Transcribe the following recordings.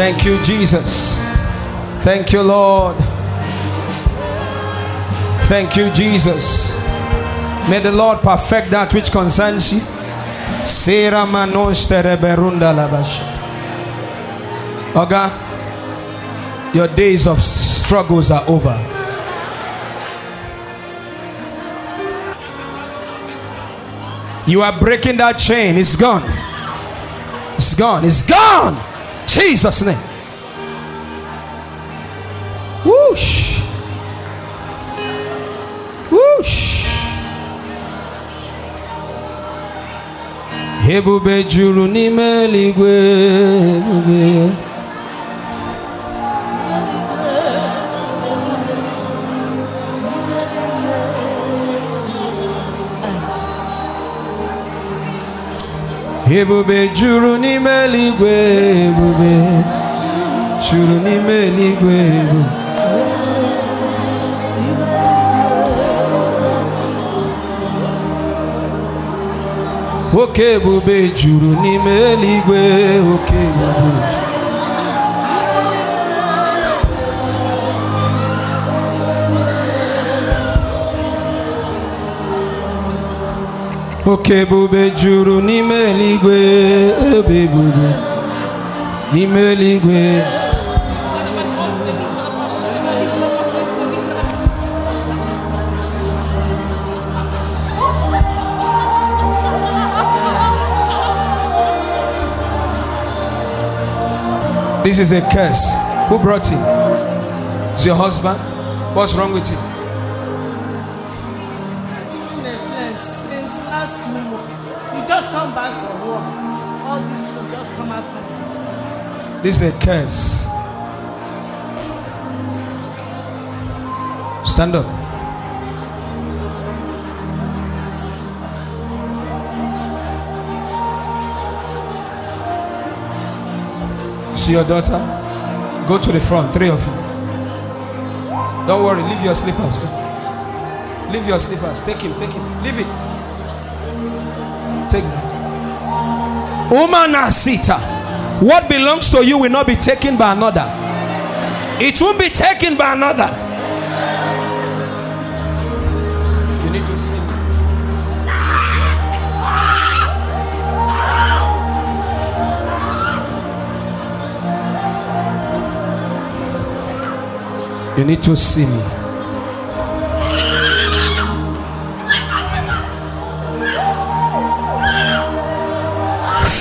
Thank you, Jesus. Thank you, Lord. Thank you, Jesus. May the Lord perfect that which concerns you. Oga, your days of struggles are over. You are breaking that chain. It's gone. It's gone. It's gone. Jesus' name. Whoosh. Whoosh. Hebube juru n'ime eluigwe. Ebube juru n'ime eluigwe, ebube juru n'ime eluigwe. Oke ebube juru n'ime eluigwe, oke ebube. Oke ebube juru n'ime eluigwe, ebube n'ime eluigwe. This is a curse. Who brought him? It's your husband? What's wrong with him? You just come back from work. All these people just come out from his house. This is a curse. Stand up. See your daughter? Go to the front, three of you. Don't worry, leave your slippers. Leave your slippers. Take him, take him. Leave it. Take that. Umanasita. What belongs to you will not be taken by another. It won't be taken by another. You need to sing. You need to see me.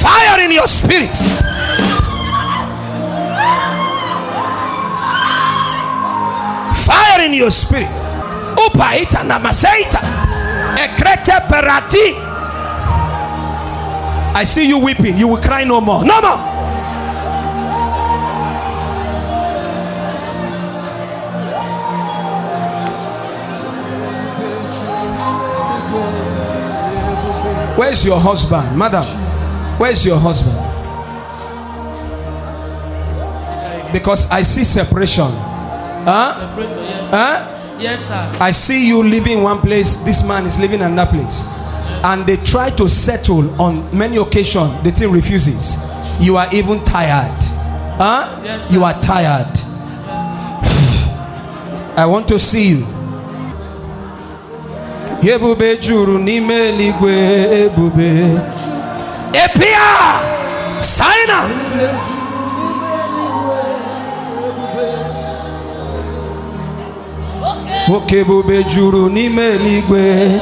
Fire in your spirit. Fire in your spirit. Upaita namaseita. Ekrete perati. I see you weeping. You will cry no more. No more. Where's your husband, madam? Where's your husband? Because I see separation. Huh? Yes. Huh? Yes, sir. I see you living one place. This man is living in another place. Yes. And they try to settle on many occasions. The thing refuses. You are even tired. Huh? Yes, you are tired. Yes, I want to see you. Ebube juru n'ime eluigwe, ebube. Epia! Saina! Oke ebube juru n'ime eluigwe.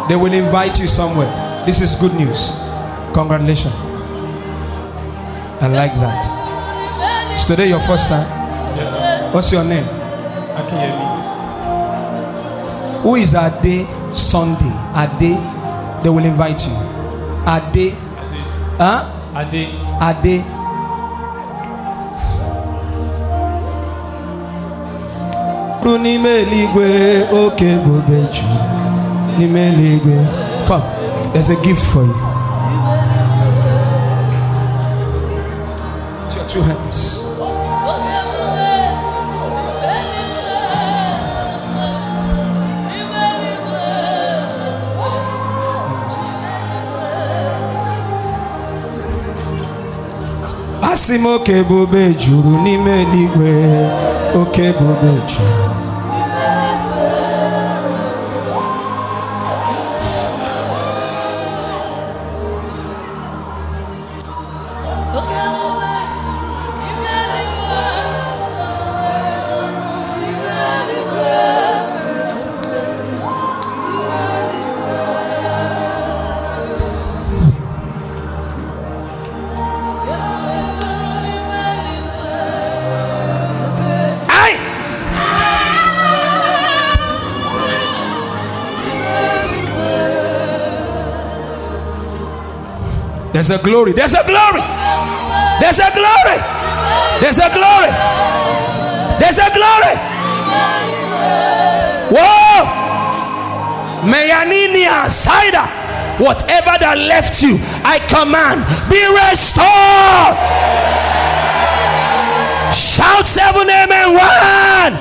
They will invite you somewhere. This is good news. Congratulations. I like that. Is today your first time? Yes, sir. What's your name? Akinyemi. Who is Ade Sunday? Ade, they will invite you. Ade. Huh? Ade. Ade. Come, there's a gift for you. Put your two hands. Asị m oke ebube juru n'ime eluigwe, oke ebube juru. There's a glory. There's a glory. There's a glory. There's a glory. There's a glory. Whoa! Meyaninia Saida. Whatever that left you, I command, be restored. Shout 7 amen. 1,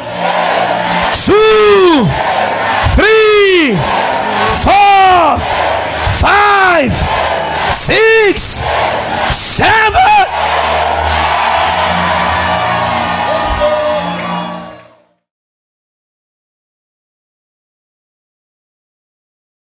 2, 3, 4, 5, 6, 7.